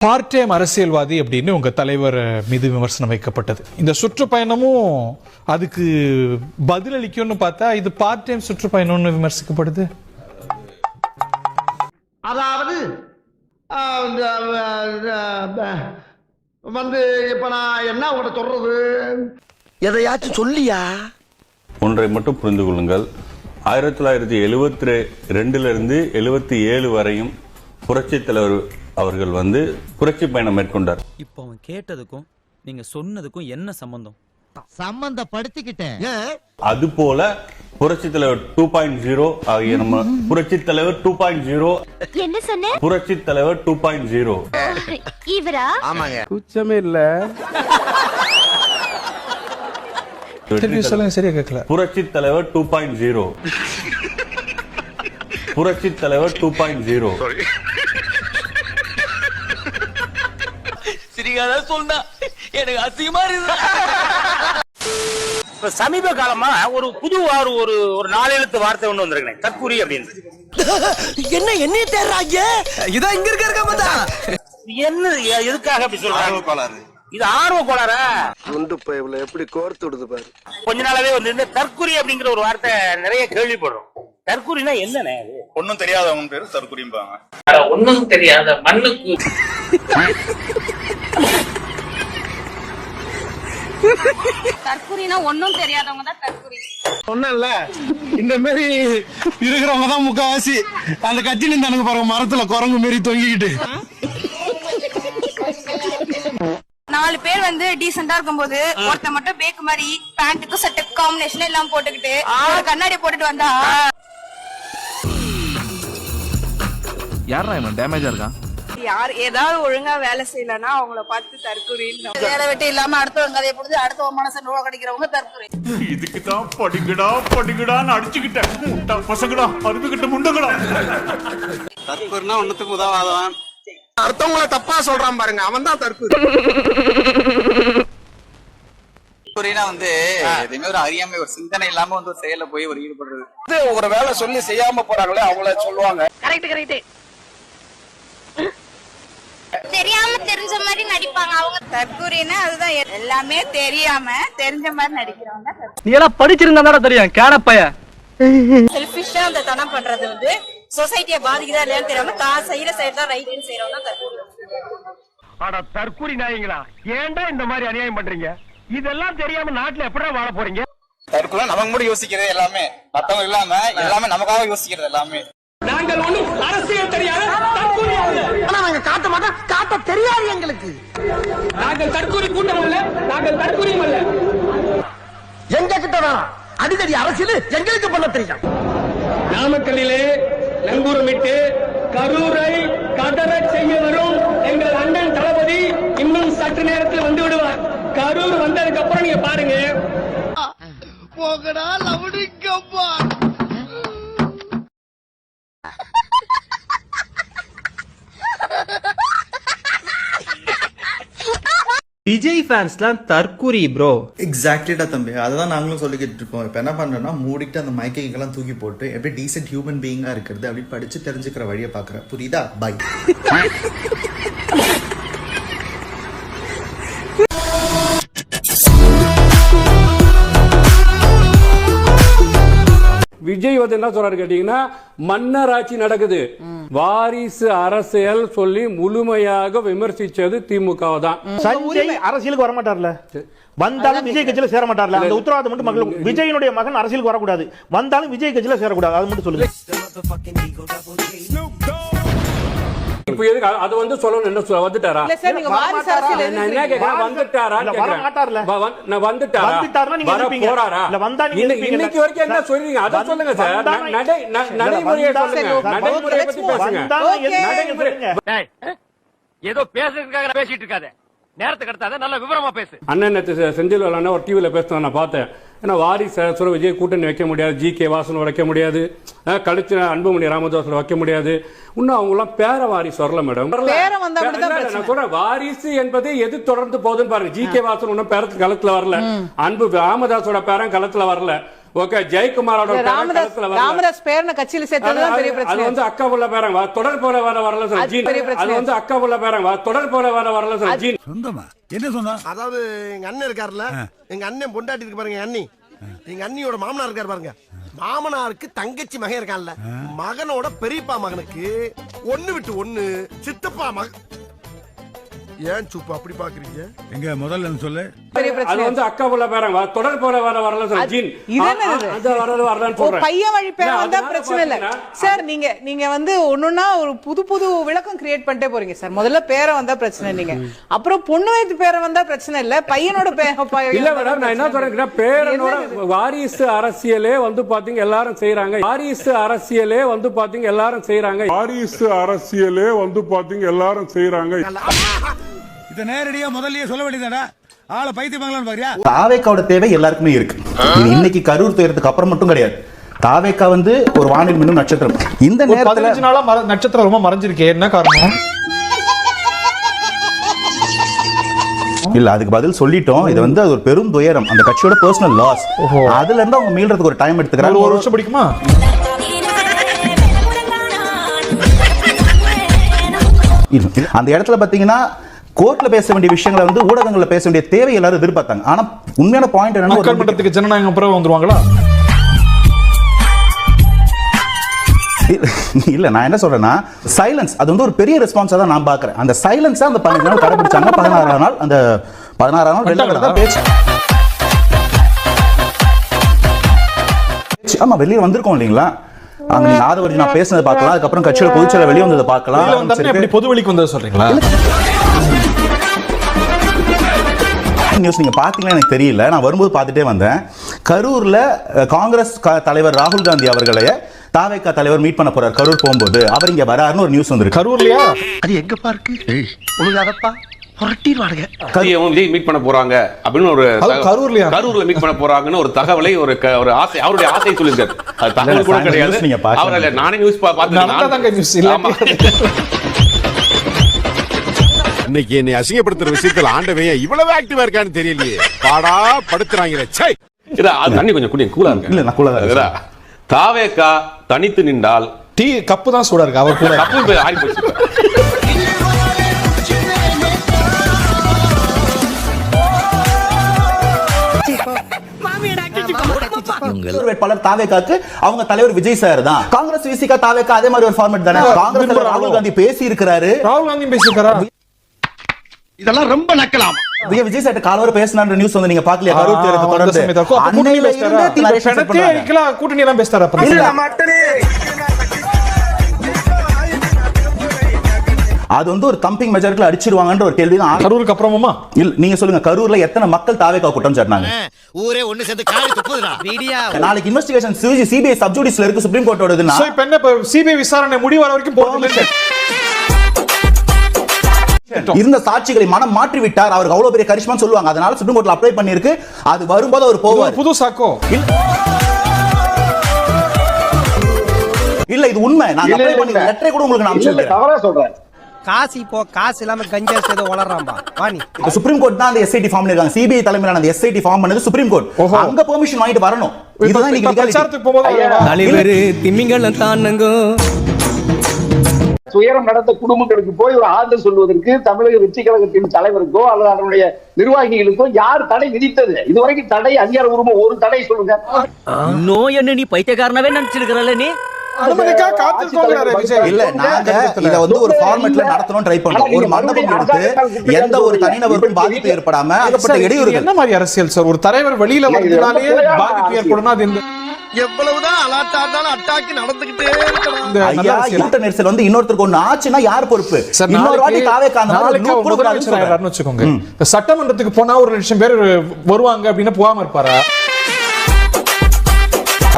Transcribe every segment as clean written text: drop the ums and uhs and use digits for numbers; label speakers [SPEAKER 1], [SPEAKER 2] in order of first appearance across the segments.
[SPEAKER 1] Part time அரசியல்வாதி அப்படின்னு உங்க தலைவர் மீது விமர்சனம் வைக்கப்பட்டது. இந்த சுற்றுப்பயணமும் அதுக்கு பதிலளிக்கும்னு பார்த்தா இது பார்ட் டைம் சுற்றுப்பயணம்னு விமர்சிக்கப்படுது.
[SPEAKER 2] அதாவது வந்து இப்ப நான் என்ன உங்களை சொல்றது,
[SPEAKER 3] எதையாச்சும் சொல்லியா?
[SPEAKER 4] ஒன்றை மட்டும் புரிந்து கொள்ளுங்கள். 1972 77 வரையும் புரட்சி தலைவர் அவர்கள் வந்து புரட்சி பயணம் மேற்கொண்டார்.
[SPEAKER 5] இப்போ அவன் கேட்டதுக்கும் நீங்க சொன்னதுக்கும் என்ன சம்பந்தம்?
[SPEAKER 3] சம்பந்தப்படுத்திக்கிட்டேன்.
[SPEAKER 4] அதுபோல புரட்சி தலைவர் 2.0 ஆகிய நம்ம புரட்சி தலைவர் 2.0
[SPEAKER 6] என்ன சொன்ன?
[SPEAKER 4] புரட்சி தலைவர் 2.0
[SPEAKER 6] இவரா?
[SPEAKER 3] ஆமாங்க.
[SPEAKER 7] குச்சமே இல்ல.
[SPEAKER 1] சொல்லுங்க, சரியா கேட்கல.
[SPEAKER 4] புரட்சி தலைவர் 2.0 புரட்சி தலைவர் 2.0
[SPEAKER 5] சிரிக்காத சொன்னா எனக்கு அசிங்கமா இருக்கு.
[SPEAKER 8] இப்ப சமீப காலமா ஒரு புது ஒரு 4 எழுத்து வார்த்தை ஒண்ணு வந்திருக்கேன், தற்குறி அப்படின்னு.
[SPEAKER 3] என்ன தேர்றாங்க? இதான் இங்க இருக்க
[SPEAKER 8] என்ன எதுக்காக அப்படி சொல்றாங்க? இது ஆர்வ கோளாறா?
[SPEAKER 3] குண்டு பைப்ல எப்படி கோர்த்து விடுது பாரு.
[SPEAKER 8] கொஞ்ச நாளாவே வந்து இந்த தற்குறி அப்படிங்கிற ஒரு வார்த்தை நிறைய கேள்விப்படுறோம். தற்குறினா என்னன்னு?
[SPEAKER 9] ஒன்னும் தெரியாதவங்க பேரு தற்குறிம்பாங்க.
[SPEAKER 8] ஒன்னும் தெரியாத மண்ணுக்கு
[SPEAKER 6] தற்குறினா ஒண்ணும் தெரியாதவங்க தான் தற்குறி.
[SPEAKER 7] ஒண்ணும்ல, இந்த மாதிரி இருக்கிறவங்க தான் முக்காவாசி. அந்த கட்சியில இருந்தானுங்க பாருங்க, மரத்துல குரங்கு மாரி தொங்கிக்கிட்டு.
[SPEAKER 6] 4 பேர் வந்து டீசெண்டா இருக்கும்போது ஒருத்த மட்டும் பேக் மாதிரி பேண்ட்டுக்கு சட்டை காம்பினேஷன் எல்லாம் போட்டுக்கிட்டு கண்ணாடி போட்டுட்டு வந்தா
[SPEAKER 5] யாரா இவன் டேமேஜா இருக்கான்?
[SPEAKER 6] யார் ஏதாவது ஒழுங்கா வேலை செய்யலன்னா அவங்கள பார்த்து தற்குறின்னு. வேலை வெட்டி இல்லாம அடுத்தவங்க கதையை புரிஞ்சு அடுத்தவங்க மனசை நோய் கிடைக்கிறவங்க தற்குறி.
[SPEAKER 9] இதுக்குதான் படிக்கடான்னு அடிச்சுக்கிட்டேன். பசங்கடா, அருமைக்கிட்ட முண்டங்கடா.
[SPEAKER 7] தற்கொலைனா ஒண்ணுத்துக்கு உதவாதவன்.
[SPEAKER 2] அடுத்தவங்கள தப்பா சொல்றான் பாருங்க, அவன் தான் தற்குறி.
[SPEAKER 10] வந்து எதுவுமே ஒரு அறியாமை, ஒரு சிந்தனை இல்லாம வந்து ஒரு செயல போய் ஒரு ஈடுபடுறது.
[SPEAKER 2] ஒரு வேலை சொல்லி செய்யாம போறாங்களே அவங்கள சொல்லுவாங்க.
[SPEAKER 6] கரெக்ட். தெரியாம தெரிஞ்ச மாதிரி நடிப்பாங்க அவங்க. தற்குறின்னா அதுதான், எல்லாமே தெரியாம தெரிஞ்ச மாதிரி நடிக்கிறவங்க.
[SPEAKER 5] நீ எல்லாம் படிச்சிருந்தா தெரியும் கேனப்பைய.
[SPEAKER 6] செல்ஃபிஷா அந்த தனம் பண்றது வந்து சொசைட்டியை பாதிக்குதா இல்லையான்னு தெரியாம தான் செய்யற சைடு தான் ரைட்னு செய்யறவங்க தான் தற்குறி.
[SPEAKER 8] ஆனா தற்குறி நாயங்களா, ஏன்டா இந்த மாதிரி அநியாயம் பண்றீங்க? இதெல்லாம் தெரியாம நாட்டுல எப்படி வாழ போறீங்க?
[SPEAKER 10] தற்கொலை நமக்கு மட்டும் யோசிக்கிறது எல்லாமே, மத்தவங்க இல்லாம எல்லாமே நமக்காக யோசிக்கிறது எல்லாமே.
[SPEAKER 8] நாங்கள் ஒண்ணும் அரசியல் தெரியாத தற்குறி அல்ல.
[SPEAKER 3] ஆனா நாங்க காட்ட மாட்டோம், காட்ட தெரியாது எங்களுக்கு.
[SPEAKER 8] நாங்கள் தற்குறி கூட்டம் அல்ல, நாங்கள் தற்குறியும் அல்ல.
[SPEAKER 3] எங்க கிட்ட வேணாம் அடிதடி அரசியல் எங்களுக்கு பண்ண தெரியும்.
[SPEAKER 8] நாமக்கல்லிலே நங்கூரமிட்டு கரூரை கதற செய்ய வரும் எங்கள் அண்ணன் தளபதி இன்னும் சற்று நேரத்தில் வந்து விடுவார். கரூர் வந்ததுக்கு அப்புறம் நீங்க பாருங்க.
[SPEAKER 2] போகடா லவுடிக்கப்பா.
[SPEAKER 5] விஜய் ஃபேன்ஸ்லாம் தற்குறி ப்ரோ.
[SPEAKER 11] எக்ஸாக்ட்லிடா தம்பி, அததான் நாங்களும் சொல்லிக்கிட்டு இருக்கோம். இப்போ என்ன பண்றோம்னா, மூடிட்டு அந்த மைக்கெல்லாம் தூக்கி போட்டு எப்படி டீசென்ட் ஹியூமன் பீயிங்கா இருக்கிறது அப்படின்னு படிச்சு தெரிஞ்சுக்கிற வழியை பாக்குறேன். புரியுதா? பை.
[SPEAKER 7] விஜய் வந்து என்ன சொல்றாரு கேட்டீங்கன்னா, மன்னர் ஆட்சி நடக்குது, வாரிசு அரசியல் சொல்லி முழுமையாக விமர்சிச்சது திமுக தான்.
[SPEAKER 8] சஞ்சய் அரசியலுக்கு வர மாட்டார்ல, வந்தாலும் விஜய் கட்சியில சேர மாட்டார்ல. அந்த உத்தரவாதம் மட்டும் மக்களுக்கு. விஜயனுடைய மகன் அரசியலுக்கு வரக்கூடாது, வந்தாலும் விஜய் கட்சியில சேரக்கூடாது, அது மட்டும் சொல்லுங்க.
[SPEAKER 7] இப்ப எதுக்கு அது வந்து சொல்லணும்? என்ன வந்துட்டாரா? என்ன கேக்குறேன், வந்துட்டாரா?
[SPEAKER 8] வர மாட்டார்ல.
[SPEAKER 7] போறாரா? இன்னைக்கு வரைக்கும் என்ன சொல்றீங்க அதை சொல்லுங்க சார். நடைமுறையை சொல்லுங்க, நடைமுறையை பத்தி பேசுங்க.
[SPEAKER 8] ஏதோ பேசுறதுக்காக பேசிட்டு இருக்காத, நேரத்தை கடத்தாத, நல்ல விவரமா பேசு.
[SPEAKER 7] அண்ணன் செந்தில் வேளாண் ஒரு டிவியில பேசுறத நான் பார்த்தேன். ஏன்னா வாரிசு விஜய் கூட்டணி வைக்க முடியாது, ஜி.கே. வாசன் வைக்க முடியாது, கழிச்சு அன்புமணி ராமதாஸ் வைக்க முடியாது. இன்னும் அவங்க எல்லாம் பேர வாரிசு வரல மேடம். நான் சொல்றேன், வாரிசு என்பது எது தொடர்ந்து போகுதுன்னு பாருங்க. ஜி.கே. வாசன் ஒன்னும் பேரத்து களத்துல வரல, அன்பு ராமதாஸோட பேரன் களத்துல வரல. ஓகே ஜெயக்குமாரோட
[SPEAKER 8] ராமதாஸ் பேரன கட்சியில சேர்த்ததுதான் பெரிய பிரச்சனை.
[SPEAKER 7] அது வந்து அக்கா புள்ள பேரங்க தொடர் போல வரல சார் ஜீன். அது வந்து அக்கா புள்ள பேரங்க தொடர் போல வரல சார் ஜீன்.
[SPEAKER 3] சொந்தமா என்ன சொன்னா?
[SPEAKER 2] அதாவது எங்க அண்ணன் இருக்காருல்ல, எங்க அண்ணன் பொண்டாட்டி இருக்கு பாருங்க, அண்ணி. எங்க அண்ணியோட மாமனார் இருக்காரு பாருங்க, மாமனாருக்கு தங்கச்சி மகன் இருக்கான்ல, மகனோட பெரியப்பா மகனுக்கு ஒண்ணு விட்டு ஒண்ணு சித்தப்பா மகன். ஏன் சுப்பு அப்படி பாக்குறீங்க?
[SPEAKER 3] எங்க முதல்ல சொல்லு.
[SPEAKER 7] அது வந்து அக்கா புள்ள பேரங்க தொடர் போல வரல சார் ஜீன். அது வரலன்னு சொல்றேன்.
[SPEAKER 8] பையன் வழி பேரன் வந்தா பிரச்சனை இல்ல சார். நீங்க வந்து ஒண்ணுன்னா ஒரு புது விளக்கம் கிரியேட் பண்ணிட்டே போறீங்க சார். முதல்ல பேரன் வந்தா பிரச்சனை இல்லைங்க, அப்புறம் பொண்ணு வயது பேரன் வந்தா பிரச்சனை இல்ல, பையனோட
[SPEAKER 7] இல்ல மேடம். நான் என்ன சொல்றேன், பேரனோட வாரிசு அரசியலே வந்து பாத்தீங்க எல்லாரும் செய்யறாங்க. வாரிசு அரசியலே வந்து பாத்தீங்க எல்லாரும் செய்யறாங்க.
[SPEAKER 9] வாரிசு அரசியலே வந்து பாத்தீங்க எல்லாரும் செய்யறாங்க.
[SPEAKER 3] இத நேரடியா முதல்லயே சொல்ல வேண்டியதாடா. ஆளை பைத்தியமாங்களான்னு பாக்குறியா?
[SPEAKER 11] தாவேக்காவோட தேவை எல்லாருக்குமே இருக்கு. இது இன்னைக்கு கரூர் துயரத்துக்கு அப்புறம் மட்டும் கிடையாது. தாவேக்கா வந்து ஒரு வானில் மின்னும் நட்சத்திரம். இந்த நேரத்துல
[SPEAKER 1] 15 நாளா நட்சத்திரம் ரொம்ப மறைஞ்சிருக்கே, என்ன காரணம்?
[SPEAKER 11] இல்ல, அதுக்கு பதில் சொல்லிட்டோம். இது வந்து ஒரு பெரும் துயரம், அந்த கட்சியோட பர்சனல் லாஸ். அதுல இருந்து அவங்க மீள்றதுக்கு ஒரு டைம் எடுத்துக்கிறாங்க.
[SPEAKER 1] ஒரு வருஷம் பிடிக்குமா?
[SPEAKER 11] அந்த இடத்துல பாத்தீங்கன்னா கோர்ட்ல பேச வேண்டிய விஷயங்களை வந்து ஊடகங்கள்ல பேச வேண்டிய தேவை எல்லாரும் எதிர்பார்த்தாங்க. ஆனா உண்மையான பாயிண்ட் என்னன்னா,
[SPEAKER 1] மக்கள் மன்றத்துக்கு ஜனநாயகம் அப்புறம் வந்துருவாங்களா?
[SPEAKER 11] இல்ல, நான் என்ன சொல்றேன்னா, சைலன்ஸ் அது வந்து ஒரு பெரிய ரெஸ்பான்ஸா தான் நான் பாக்குறேன். அந்த சைலன்ஸா அந்த 15 நாள் கடைபிடிச்சாங்க. 16ஆம் நாள் அந்த 16ஆம் நாள் வெளியில தான் பேச்சு. ஆமா, வெளியே வந்திருக்கோம் இல்லீங்களா? அங்க நீங்க ஆதவர்ஜி நான் பேசுனதை பார்க்கலாம், அதுக்கப்புறம் கட்சியோட பொதுச்செயலாளர் வெளியே வந்ததை பார்க்கலாம்.
[SPEAKER 1] எப்படி பொது வெளிக்கு வந்தது சொல்றீங்களா?
[SPEAKER 11] நியூஸ் நீங்க பாத்தீங்கன்னா எனக்கு தெரியல, நான் வரும்போது பார்த்துட்டே வந்தேன். கரூர்ல காங்கிரஸ் தலைவர் ராகுல் காந்தி அவர்களை தாவேகா தலைவர் மீட் பண்ண போறார். கரூர் போகும்போது அவர் இங்க வராருன்னு ஒரு நியூஸ் வந்திருக்கு.
[SPEAKER 1] கரூர்லயா?
[SPEAKER 3] அது எங்க பார்க்கு உனக்கு
[SPEAKER 12] விஜய் மீட் பண்ண போறாங்க அப்படின்னு ஒரு கரூர்ல மீட் பண்ண போறாங்கன்னு ஒரு தகவலை ஒரு ஆசை, அவருடைய ஆசையை சொல்லியிருக்காரு. அது தகவல் கூட கிடையாது. அவர் நானே நியூஸ்
[SPEAKER 9] இன்னைக்கு என்னை அசிங்கப்படுத்துற விஷயத்துல ஆண்டவன் இவ்வளவு ஆக்டிவா இருக்கான்னு தெரியலையே. பாடா படுத்துறாங்க.
[SPEAKER 12] தண்ணி கொஞ்சம் குடிங்க, கூலா இருக்கு.
[SPEAKER 11] இல்ல, நான் கூலா தான்.
[SPEAKER 12] தாவேகா தனித்து நின்றால்
[SPEAKER 1] டீ கப்பு தான் சூடா இருக்கு. அவர் கூட
[SPEAKER 12] கப்பு ஆறி போச்சு.
[SPEAKER 11] வேட்பாளர் தாவேகாக்கு அவங்க தலைவர் விஜய் சார் தான். காங்கிரஸ் விசிகா தாவேகா அதே மாதிரி ஒரு ஃபார்மட் தானே. காங்கிரஸ் தலைவர் ராகுல் காந்தி பேசி இருக்காரு.
[SPEAKER 1] ராகுல் காந்தி பேசிருக்காரா?
[SPEAKER 2] இதெல்லாம் ரொம்ப நக்கலாமா?
[SPEAKER 11] விஜய் சார் காலவர பேசினான்ற நியூஸ் வந்து நீங்க பாக்கலையா? கரூர் தேர்தல் தொடர்ந்து
[SPEAKER 1] கூட்டணி எல்லாம் பேசுறாரு.
[SPEAKER 11] அது வந்து ஒரு தம்பிங் மெஜாரிட்டில அடிச்சிருவாங்கன்ற ஒரு கேள்வி தான்.
[SPEAKER 1] கரூருக்கு அப்புறமா
[SPEAKER 11] இல்ல, நீங்க சொல்லுங்க, கரூர்ல எத்தனை மக்கள் தாவேகா குற்றம் சாட்டினாங்க?
[SPEAKER 3] ஊரே ஒண்ணு சேர்ந்து காரி துப்புதுடா.
[SPEAKER 11] நாளைக்கு இன்வெஸ்டிகேஷன் சிபிஐ சப்ஜுடிஸ்ல இருக்கு, சுப்ரீம் கோர்ட்டோடதுன்னா
[SPEAKER 1] சோ இப்போ என்ன, சிபிஐ விசாரணை முடிவு வர வரைக்கும் போகல.
[SPEAKER 11] இருந்த சாட்சிகளை மனம் மாற்றி விட்டார். அவருக்கு அவ்வளவு பெரிய கரிஷ்மா சொல்லுவாங்க. அதனால சுப்ரீம் கோர்ட்ல அப்ளை பண்ணிருக்கு. அது வரும்போது அவர் போவார்.
[SPEAKER 1] புது சாக்கோ
[SPEAKER 11] இல்ல, இது உண்மை. நான் அப்ளை பண்ணி லெட்டரை கூட உங்களுக்கு நான் சொல்றேன்.
[SPEAKER 2] தவறா சொல்றேன்.
[SPEAKER 3] காசி போ, காசு இல்லாம கஞ்சா சேத வளர்றாம்பா. வாணி
[SPEAKER 11] இப்ப சுப்ரீம் கோர்ட் தான் அந்த எஸ்ஐடி ஃபார்ம் இருக்காங்க. சிபிஐ தலைமையிலான அந்த எஸ்ஐடி ஃபார்ம் பண்ணது சுப்ரீம் கோர்ட். அங்க பெர்மிஷன் வாங்கிட்டு வரணும். இதுதான் இன்னைக்கு
[SPEAKER 1] பிரச்சாரத்துக்கு போகும்போது
[SPEAKER 5] தலைவர் திமிங்கலம் தானங்க
[SPEAKER 2] துயரம் நடந்த குடும்பங்களுக்கு போய் ஒரு ஆறுதல் சொல்வதற்கு தமிழக வெற்றி கழகத்தின் தலைவருக்கோ அல்லது அதனுடைய நிர்வாகிகளுக்கோ யார் தடை விதித்தது? இதுவரைக்கும் தடை அதிகாரப்பூர்வமா ஒரு தடை சொல்லுங்க.
[SPEAKER 5] நோய் என்ன நீ பைத்தியக்காரனவே நினைச்சிருக்கறல நீ?
[SPEAKER 11] இல்ல, நாங்க இத வந்து ஒரு ஃபார்மட்ல நடத்தணும் ட்ரை பண்றோம். ஒரு மண்டபம் எடுத்து எந்த ஒரு தனிநபருக்கும் பாதிப்பு ஏற்படாம ஏகப்பட்ட இடையூறுகள்.
[SPEAKER 1] என்ன மாதிரி அரசியல் சார்? ஒரு தலைவர் வெளியில வந்ததாலே பாதிப்பு ஏற்படும்னா அது இந்த
[SPEAKER 2] எவ்வளவுதான் அலாட்டா இருந்தாலும் அட்டாக்கி நடந்துகிட்டே இருக்கணும்.
[SPEAKER 11] ஐயா, கூட்ட நெரிசல் வந்து இன்னொருத்தருக்கு ஒண்ணு ஆச்சுன்னா யார் பொறுப்பு? இன்னொரு வாட்டி தாவேகா அந்த மாதிரி லூப் கொடுக்கறாருன்னு
[SPEAKER 1] வச்சுக்கோங்க. சட்டமன்றத்துக்கு போனா ஒரு லட்சம் பேர் வருவாங்க அப்படினா போகாம இருப்பாரா?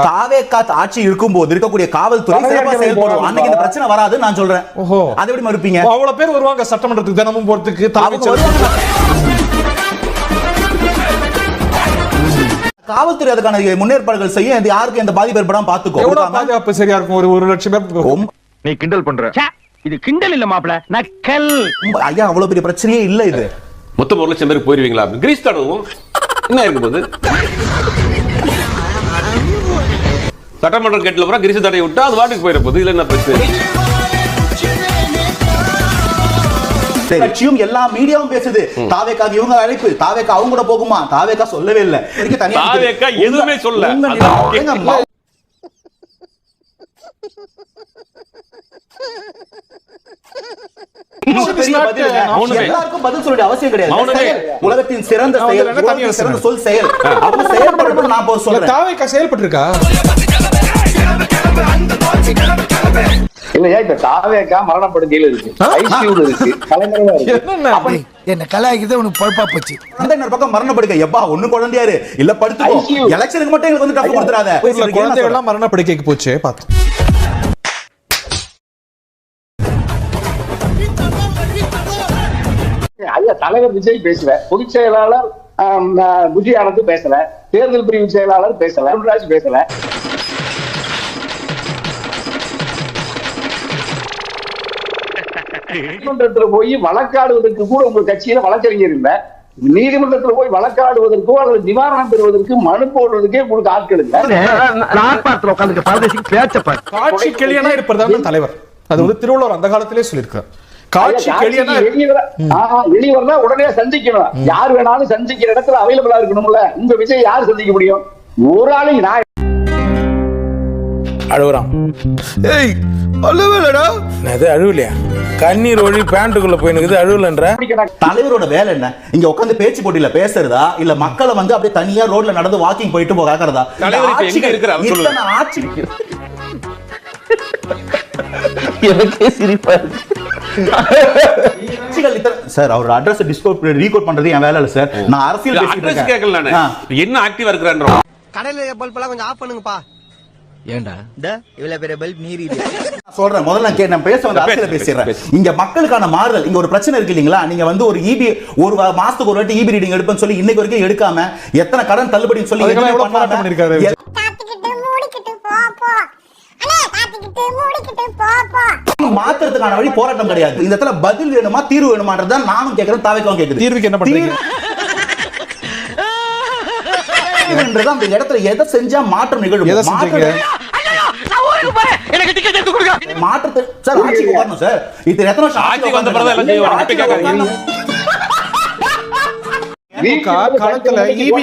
[SPEAKER 11] தாவேகா ஆட்சி இருக்கும்போது இருக்கக்கூடிய காவல்துறை சிறப்பா செயல்படும். அன்னைக்கு இந்த பிரச்சனை வராது நான் சொல்றேன்.
[SPEAKER 1] ஓஹோ,
[SPEAKER 11] அதை எப்படி மறுப்பீங்க?
[SPEAKER 1] அவ்வளவு பேர் வருவாங்க சட்டமன்றத்துக்கு தினமும் போறதுக்கு.
[SPEAKER 11] காவல்துறை அதுக்கான முன்னேற்பாடுகள் செய்யும். இது யாருக்கு எந்த பாதிப்பு ஏற்படாம பாத்துக்கோ.
[SPEAKER 1] பாதுகாப்பு சரியா இருக்கும். ஒரு லட்சம் பேர்.
[SPEAKER 2] நீ கிண்டல் பண்ற.
[SPEAKER 3] இது கிண்டல் இல்ல மாப்ள, நக்கல்.
[SPEAKER 11] ஐயா, அவ்வளவு பெரிய பிரச்சனையே இல்ல இது.
[SPEAKER 12] மொத்தம் 1 லட்சம் பேருக்கு போயிருவீங்களா? கிரீஸ் தடவும் என்ன இருக்கும் போது சட்டமன்ற கேட்ல பூரா கிரீச தடை விட்டா அது வாட்டுக்கு போயிட போகுது. இதுல என்ன பிரச்சனை?
[SPEAKER 11] கட்சியும் எல்லா மீடியாவும் பேசுது. தாவேக்காக இவங்க அழைப்பு, தாவேக்கா அவங்க கூட போகுமா? தாவேக்கா சொல்லவே இல்லை.
[SPEAKER 12] தாவேக்கா எதுவுமே சொல்ல.
[SPEAKER 11] எல்லாருக்கும் பதில் சொல்ல அவசியம் கிடையாது. உலகத்தின் சிறந்த செயல், சிறந்த சொல் செயல். அவங்க செயல்படுறது நான் போய் சொல்றேன்.
[SPEAKER 1] தாவேக்கா செயல்பட்டிருக்கா?
[SPEAKER 3] இல்லையா, இப்ப தாவேக்கா மரணப்படுக்கையில் இருக்கு, ஐசியூல இருக்கு, தலைமறைவா இருக்கு.
[SPEAKER 2] என்ன கலாய்க்குது உனக்கு பொழப்பா போச்சு.
[SPEAKER 11] அந்த இன்னொரு பக்கம் மரணப்படுக்கை, எப்பா ஒண்ணு குழந்தையாரு இல்ல படுத்துக்கோ, எலெக்ஷனுக்கு மட்டும் எங்களுக்கு வந்து டஃப் கொடுத்துறாத.
[SPEAKER 1] குழந்தைகள் எல்லாம் மரணப்படுக்கைக்கு போச்சு பார்த்தோம்.
[SPEAKER 3] ஐயா, தலைவர் விஜய் பேசல, பொதுச் செயலாளர் புஜியானது பேசல, தேர்தல் பிரிவு செயலாளர் பேசல, அருண்ராஜ் பேசல. நீதிமன்றத்துல போய் வழக்காடுவதற்கு கூட உங்க கட்சியில வழக்கறிஞர் இல்ல. நீதிமன்றத்துல போய் வழக்காடுவதற்கோ அல்லது நிவாரணம் பெறுவதற்கு மனு போடுறதுக்கே உங்களுக்கு ஆட்கள் இல்ல.
[SPEAKER 1] காட்சி கிளியனா இருப்பதுதான் தலைவர். அது வந்து திருவள்ளுவர் அந்த காலத்திலே சொல்லியிருக்கார். காட்சி கிளியனா
[SPEAKER 3] வெளிவரா உடனே சந்திக்கணும். யார் வேணாலும் சந்திக்கிற இடத்துல அவைலபிளா இருக்கணும்ல. உங்க விஜய் யார் சந்திக்க முடியும்? ஒரு ஆளையும் நான்
[SPEAKER 13] அழுகுறான். ஏய் அழுவலடா. அது அழுவலையா? கண்ணீர் ஒழி பேண்ட்டுக்குள்ள போயினுக்குது, அழுவலன்ற.
[SPEAKER 11] தலைவரோட வேலை என்ன? இங்க உட்கார்ந்து பேச்சு போட்டியில பேசுறதா இல்ல மக்களை வந்து அப்படியே தனியா ரோட்ல நடந்து வாக்கிங் போயிட்டு போகாதா? இத்தனை ஆட்சி எனக்கே சிரிப்பா இருக்கு. சார் அவர் அட்ரஸ் ரீகோட் பண்றது என் வேலை இல்ல சார். நான் அரசியல்
[SPEAKER 12] அட்ரஸ் கேட்கல. நான் என்ன ஆக்டிவா இருக்கிறேன்.
[SPEAKER 2] கடையில பல்ப் எல்லாம் கொஞ்சம் ஆஃப் பண்ணுங்கப்பா.
[SPEAKER 5] ஏண்டா இவ்வளவு பெரிய பல்ப் நீரி
[SPEAKER 11] சொல்றேன். முதல்ல நான் பேச வந்து அரசியல் பேசுறேன். இங்க மக்களுக்கான மாறுதல், இங்க ஒரு பிரச்சனை இருக்கு இல்லீங்களா? நீங்க வந்து ஒரு ஈபி ஒரு மாசத்துக்கு ஒரு வாட்டி ஈபி ரீடிங் எடுப்பேன்னு சொல்லி இன்னைக்கு வரைக்கும் எடுக்காம எத்தனை கடன் தள்ளுபடின்னு சொல்லி மாத்திரத்துக்கான வழி போராட்டம் கிடையாது. இந்த இடத்துல பதில் வேணுமா தீர்வு வேணுமான்றதான் நானும் கேட்கிறேன், தாவேக்காவும் கேட்குது.
[SPEAKER 1] தீர்வுக்கு என்ன பண்றீங்க?
[SPEAKER 11] அந்த இடத்துல எதை செஞ்சா மாற்றம் நிகழும்? மாற்றத்தை சார் ஆட்சிக்கு வரணும் சார். இது எத்தனை வருஷம் ஆட்சிக்கு வந்த
[SPEAKER 1] காலத்துல ஈபி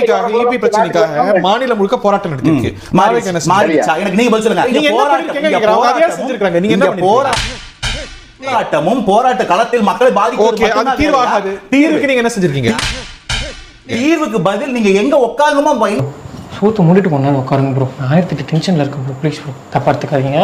[SPEAKER 1] பிரச்சனைக்காக மாநிலம் முழுக்க போராட்டம் நடத்திருக்கு.
[SPEAKER 11] எனக்கு நீங்க பதில் சொல்லுங்க. போராட்டமும் போராட்ட களத்தில் மக்களை பாதிக்க
[SPEAKER 1] தீர்வாகாது. தீர்வுக்கு நீங்க என்ன செஞ்சிருக்கீங்க?
[SPEAKER 11] தீர்வுக்கு பதில் நீங்க எங்க உட்காருமா?
[SPEAKER 8] சூத்து மூடிட்டு போனா உட்காருங்க ப்ரோ. 1008 டென்ஷன்ல இருக்கு ப்ரோ. ப்ளீஸ் ப்ரோ, தப்பா எடுத்துக்காதீங்க.